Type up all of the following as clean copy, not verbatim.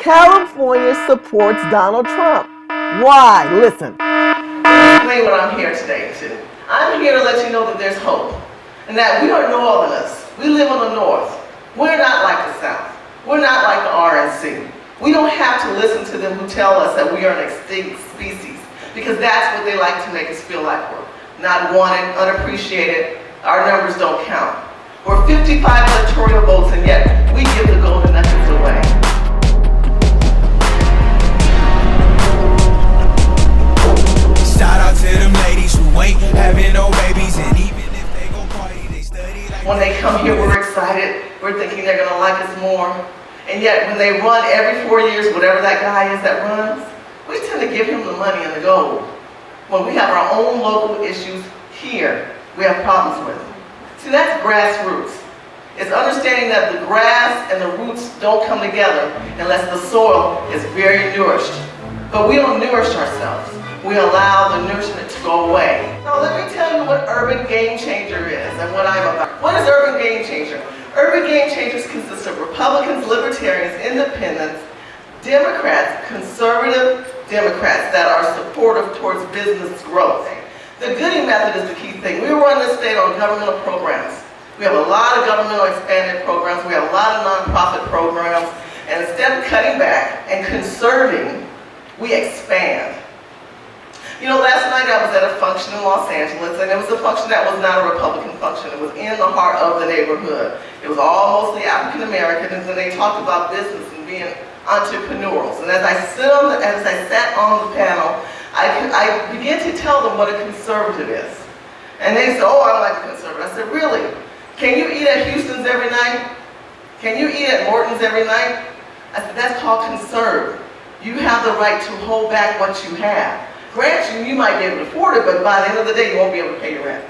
California supports Donald Trump. Why? Listen. Explain what I'm here today to. I'm here to let you know that there's hope and that we are Northerners. We live in the North. We're not like the South. We're not like the RNC. We don't have to listen to them who tell us that we are an extinct species, because that's what they like to make us feel like we're not wanted, unappreciated. Our numbers don't count. We're 55 electoral votes, and yet we give the golden nuggets away. Shout out to them ladies who ain't having no babies, and even if they go party, they study like. When they come here, we're excited. We're thinking they're gonna like us more. And yet when they run every 4 years, whatever that guy is that runs, we tend to give him the money and the gold. When we have our own local issues here, we have problems with. See, that's grassroots. It's understanding that the grass and the roots don't come together unless the soil is very nourished. But we don't nourish ourselves. We allow the nourishment to go away. Now let me tell you what urban game changer is and what I'm about. What is urban game changer? Urban game changers consist of Republicans, Libertarians, Independents, Democrats, conservative Democrats that are supportive towards business growth. The Gooding method is the key thing. We run this state on governmental programs. We have a lot of governmental expanded programs. We have a lot of nonprofit programs. And instead of cutting back and conserving, we expand. You know, last night I was at a function in Los Angeles, and it was a function that was not a Republican function. It was in the heart of the neighborhood. It was all mostly African Americans, and they talked about business and being entrepreneurs. And as I sat on the panel, I began to tell them what a conservative is. And they said, "Oh, I don't like a conservative." I said, "Really? Can you eat at Houston's every night? Can you eat at Morton's every night?" I said, "That's called conserve. You have the right to hold back what you have. Granted, you might be able to afford it, but by the end of the day, you won't be able to pay your rent.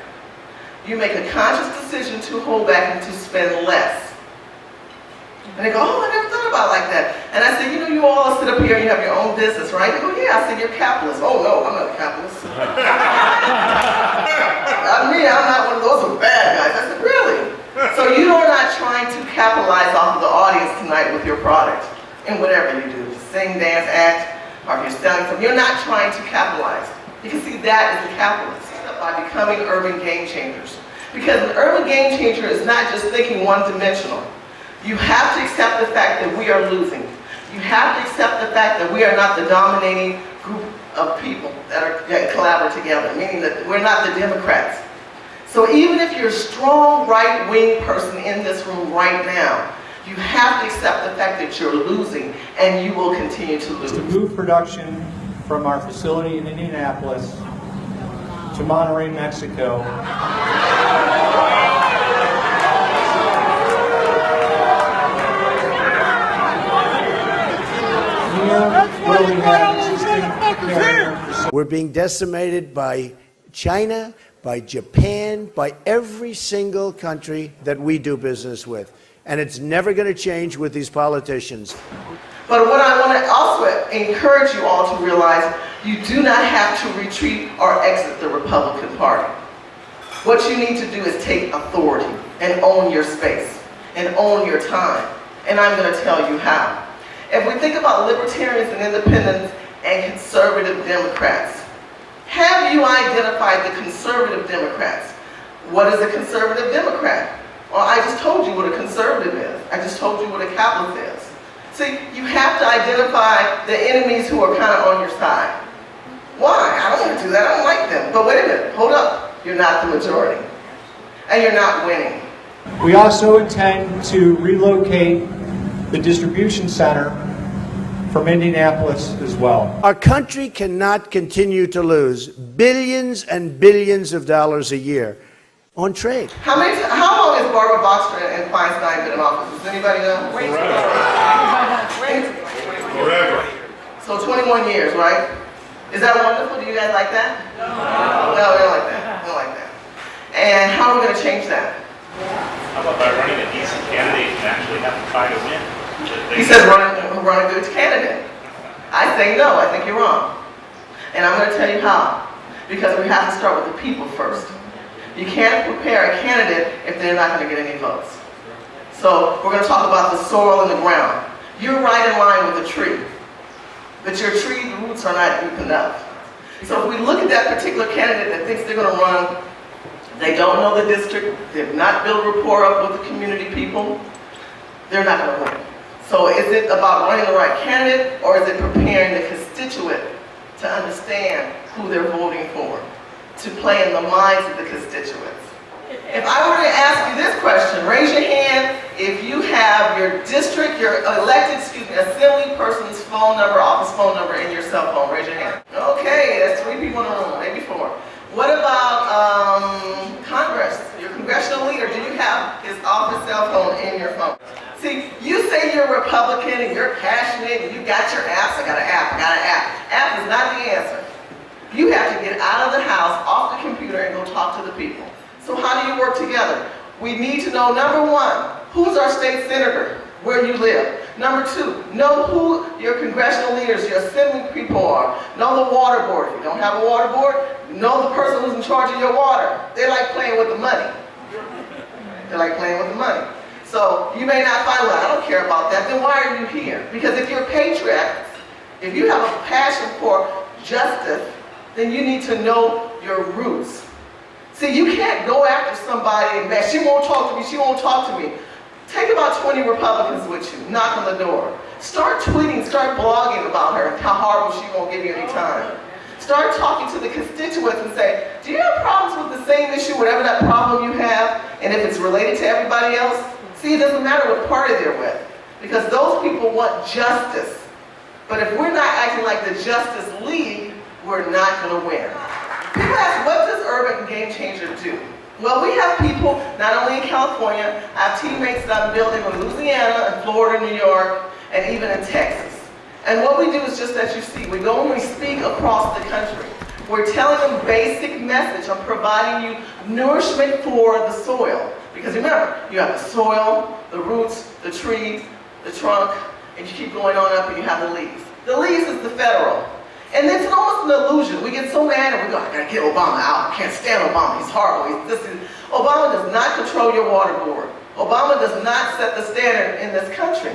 You make a conscious decision to hold back and to spend less." And they go, "Oh, I never thought about it like that." And I said, "You know, you all sit up here and you have your own business, right?" They go, "Yeah." I said, "You're capitalists." "Oh, no, I'm not a capitalist." I'm not one of those bad guys. I said, "Really?" So you are not trying to capitalize off of the audience tonight with your product and whatever you do, sing, dance, act, or if you're selling something, you're not trying to capitalize. Because see, that is the capitalist. By becoming urban game changers. Because an urban game changer is not just thinking one-dimensional. You have to accept the fact that we are losing. You have to accept the fact that we are not the dominating group of people that collaborate together, meaning that we're not the Democrats. So even if you're a strong right-wing person in this room right now, you have to accept the fact that you're losing, and you will continue to lose. To move production from our facility in Indianapolis to Monterrey, Mexico. We're being decimated by China, by Japan, by every single country that we do business with. And it's never going to change with these politicians. But what I want to also encourage you all to realize, you do not have to retreat or exit the Republican Party. What you need to do is take authority and own your space and own your time. And I'm going to tell you how. If we think about libertarians and independents and conservative Democrats, have you identified the conservative Democrats? What is a conservative Democrat? Well, I just told you what a conservative is. I just told you what a capitalist is. See, you have to identify the enemies who are kind of on your side. Why? I don't want to do that. I don't like them. But wait a minute. Hold up. You're not the majority. And you're not winning. We also intend to relocate the distribution center from Indianapolis as well. Our country cannot continue to lose billions and billions of dollars a year on trade. How long has Barbara Boxer and Feinstein been in office? Does anybody know? Forever. So 21 years, right? Is that wonderful? Do you guys like that? No, we don't like that. We don't like that. And how are we going to change that? How about by running a decent candidate and actually have to try to win? He says run a good candidate. I say no, I think you're wrong. And I'm going to tell you how. Because we have to start with the people first. You can't prepare a candidate if they're not going to get any votes. So we're going to talk about the soil and the ground. you're right in line with a tree, but your tree roots are not deep enough. So if we look at that particular candidate that thinks they're going to run, they don't know the district, they've not built rapport up with the community people, they're not going to win. So is it about running the right candidate, or is it preparing the constituent to understand who they're voting for, to play in the minds of the constituents? If I were to ask you this question, raise your hand if you have your district, your elected, assembly person's phone number, office phone number in your cell phone. Raise your hand. Okay, that's 3 people in the room, maybe 4. What about Congress, your congressional leader? Do you have his office cell phone in your phone? See, you say you're a Republican and you're passionate and you got your apps. I got an app, I got an app. App is not the answer. You have to get out of the house, off the computer, and go talk to the people. So how do you work together? We need to know, number 1, who's our state senator, where you live. Number 2, know who your congressional leaders, your assembly people are. Know the water board. If you don't have a water board, know the person who's in charge of your water. They like playing with the money. They like playing with the money. So you may not find, well, I don't care about that. Then why are you here? Because if you're patriots, if you have a passion for justice, then you need to know your roots. See, you can't go after somebody and she won't talk to me, she won't talk to me. Take about 20 Republicans with you, knock on the door. Start tweeting, start blogging about her, how horrible she won't give you any time. Start talking to the constituents and say, do you have problems with the same issue, whatever that problem you have, and if it's related to everybody else? See, it doesn't matter what party they're with, because those people want justice. But if we're not acting like the Justice League, we're not going to win. People ask, what does Urban Game Changer do? Well, we have people, not only in California, I have teammates that I'm building in Louisiana, and Florida, New York, and even in Texas. And what we do is just as you see, we go and we speak across the country. We're telling them basic message. I'm providing you nourishment for the soil. Because remember, you have the soil, the roots, the tree, the trunk, and you keep going on up and you have the leaves. The leaves is the federal. And it's almost an illusion. We get so mad and we go, I gotta get Obama out. I can't stand Obama. He's horrible. Obama does not control your water board. Obama does not set the standard in this country.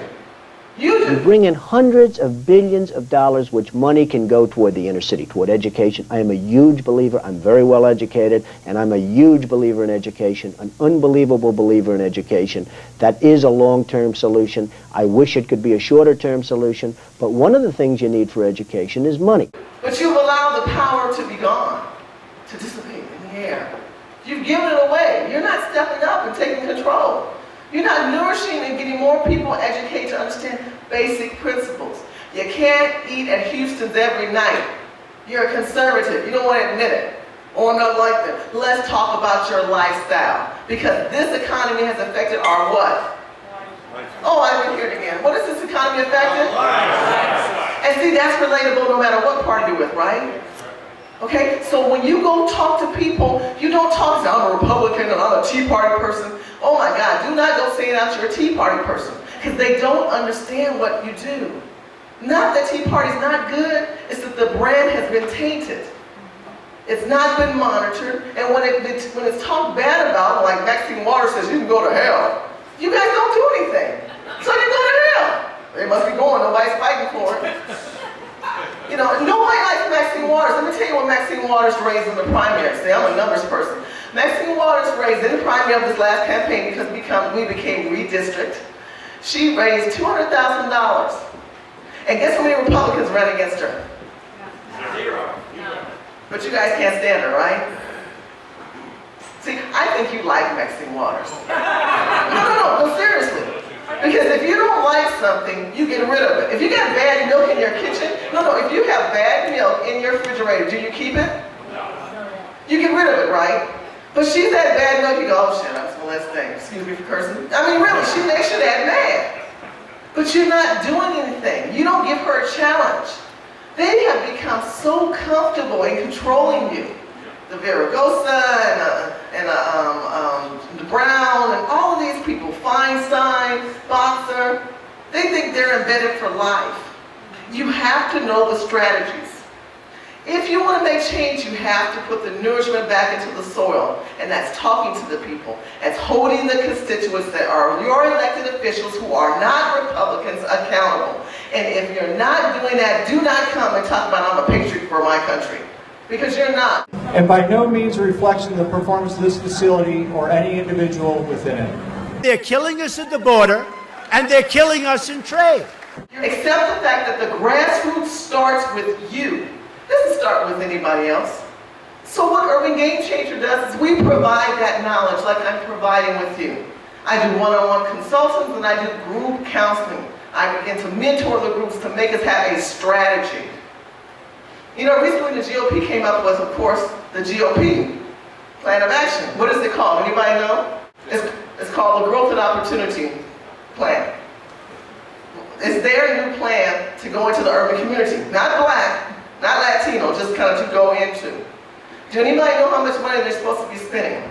You do. You bring in hundreds of billions of dollars, which money can go toward the inner city, toward education. I am a huge believer. I'm very well educated, and I'm a huge believer in education, an unbelievable believer in education. That is a long-term solution. I wish it could be a shorter-term solution, but one of the things you need for education is money. But you've allowed the power to be gone, to dissipate in the air. You've given it away. You're not stepping up and taking control. You're not nourishing and getting more people educated to understand basic principles. You can't eat at Houston's every night. You're a conservative. You don't want to admit it. Or not like that. Let's talk about your lifestyle. Because this economy has affected our what? Oh, I didn't hear it again. What is this economy affected? And see, that's relatable no matter what party you're with, right? Okay? So when you go talk to people, you don't talk to, I'm a Republican and I'm a Tea Party person. Oh my God, do not go saying out you're a Tea Party person, because they don't understand what you do. Not that Tea Party's not good, it's that the brand has been tainted. It's not been monitored, and when it's talked bad about, like Maxine Waters says, you can go to hell. You guys don't do anything, so you go to hell. They must be going, nobody's fighting for it. You know, nobody likes Maxine Waters. Let me tell you what Maxine Waters raised in the primary. See, I'm a numbers person. Maxine Waters raised in the primary of this last campaign, because we became redistrict. She raised $200,000. And guess how many Republicans ran against her? 0. But you guys can't stand her, right? See, I think you like Maxine Waters. No, seriously. Because if you don't like something, you get rid of it. If you got bad milk in your kitchen, if you have bad milk in your refrigerator, do you keep it? No. You get rid of it, right? But she's had bad milk, you go, oh shit, that's the last thing. Excuse me for cursing. I mean, really, she makes you that mad. But you're not doing anything. You don't give her a challenge. They have become so comfortable in controlling you. The Viragosa and the Brown and all of these people, Feinstein, Boxer, they think they're embedded for life. You have to know the strategies. If you want to make change, you have to put the nourishment back into the soil, and that's talking to the people. That's holding the constituents that are your elected officials who are not Republicans accountable. And if you're not doing that, do not come and talk about I'm a patriot for my country, because you're not. And by no means a reflection of the performance of this facility or any individual within it. They're killing us at the border, and they're killing us in trade. Accept the fact that the grassroots starts with you. It doesn't start with anybody else. So what Urban Game Changer does is we provide that knowledge like I'm providing with you. I do one-on-one consultings and I do group counseling. I begin to mentor the groups to make us have a strategy. You know, recently the GOP came up with, of course, the GOP Plan of Action. What is it called? Anybody know? It's called the Growth and Opportunity Plan. It's their new plan to go into the urban community. Not black, not Latino, just kind of to go into. Do anybody know how much money they're supposed to be spending?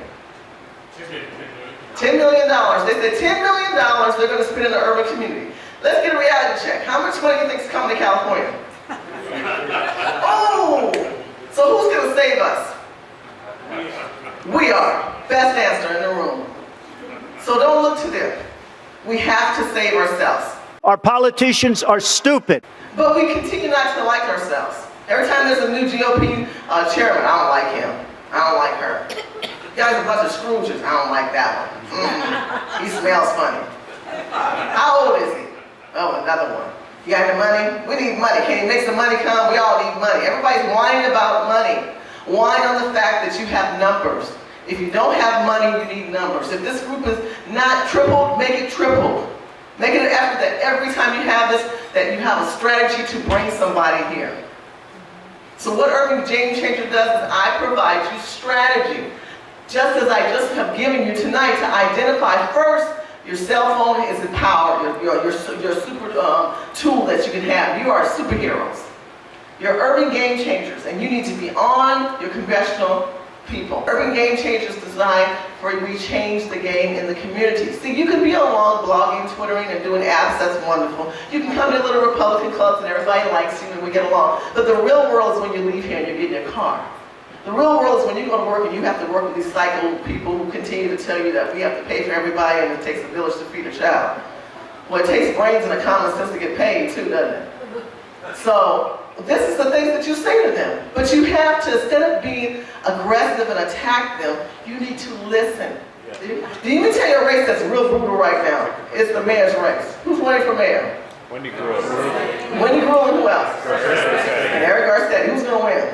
$10 million. They said $10 million they're going to spend in the urban community. Let's get a reality check. How much money do you think is coming to California? Oh! So who's going to save us? We are. Best answer in the room. So don't look to them. We have to save ourselves. Our politicians are stupid. But we continue not to like ourselves. Every time there's a new GOP chairman, I don't like him. I don't like her. You guys are a bunch of Scrooges. I don't like that one. He smells funny. How old is he? Oh, another one. You got the money? We need money. Can you make some money come? We all need money. Everybody's whining about money. Whine on the fact that you have numbers. If you don't have money, you need numbers. If this group is not tripled, make it tripled. Make it an effort that every time you have this, that you have a strategy to bring somebody here. So what Urban Game Changer does is I provide you strategy. Just as I just have given you tonight to identify first, your cell phone is a power, your super tool that you can have. You are superheroes. You're urban game changers, and you need to be on your congressional people. Urban Game Changers designed for we change the game in the community. See, you can be online blogging, twittering, and doing apps, that's wonderful. You can come to little Republican clubs and everybody likes you and we get along. But the real world is when you leave here and you get in your car. The real world is when you go to work and you have to work with these psycho people who continue to tell you that we have to pay for everybody and it takes a village to feed a child. Well, it takes brains and a common sense to get paid too, doesn't it? So, this is the things that you say to them. But you have to, instead of being aggressive and attack them, you need to listen. Yeah. Do you even tell you a race that's real brutal right now? It's the mayor's race. Who's running for mayor? Wendy Gruhl. Wendy Gruhl and who else? And Eric Garcetti. Who's going to win?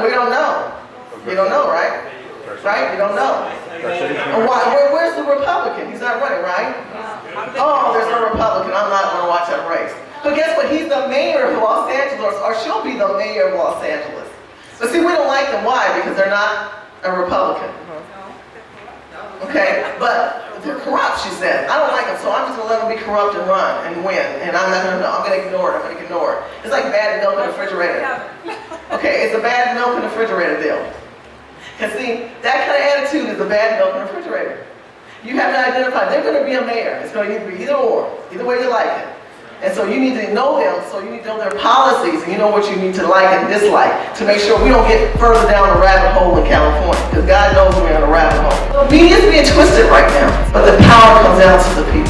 We don't know. You don't know, right? Right? You don't know. Where's the Republican? He's not running, right? Oh, there's no Republican. I'm not going to watch that race. But guess what? He's the mayor of Los Angeles, or she'll be the mayor of Los Angeles. But see, we don't like them. Why? Because they're not a Republican. Okay? But they're corrupt, she said. I don't like them, so I'm just going to let them be corrupt and run and win. And I'm not going to know. I'm going to ignore it. I'm going to ignore it. It's like bad milk in the refrigerator. Okay, it's a bad milk in the refrigerator deal. Because see, that kind of attitude is a bad milk in the refrigerator. You have to identify, they're going to be a mayor. It's going to be either or, either way you like it. And so you need to know them, so you need to know their policies, and you know what you need to like and dislike to make sure we don't get further down the rabbit hole in California, because God knows we're in a rabbit hole. The media is being twisted right now, but the power comes down to the people.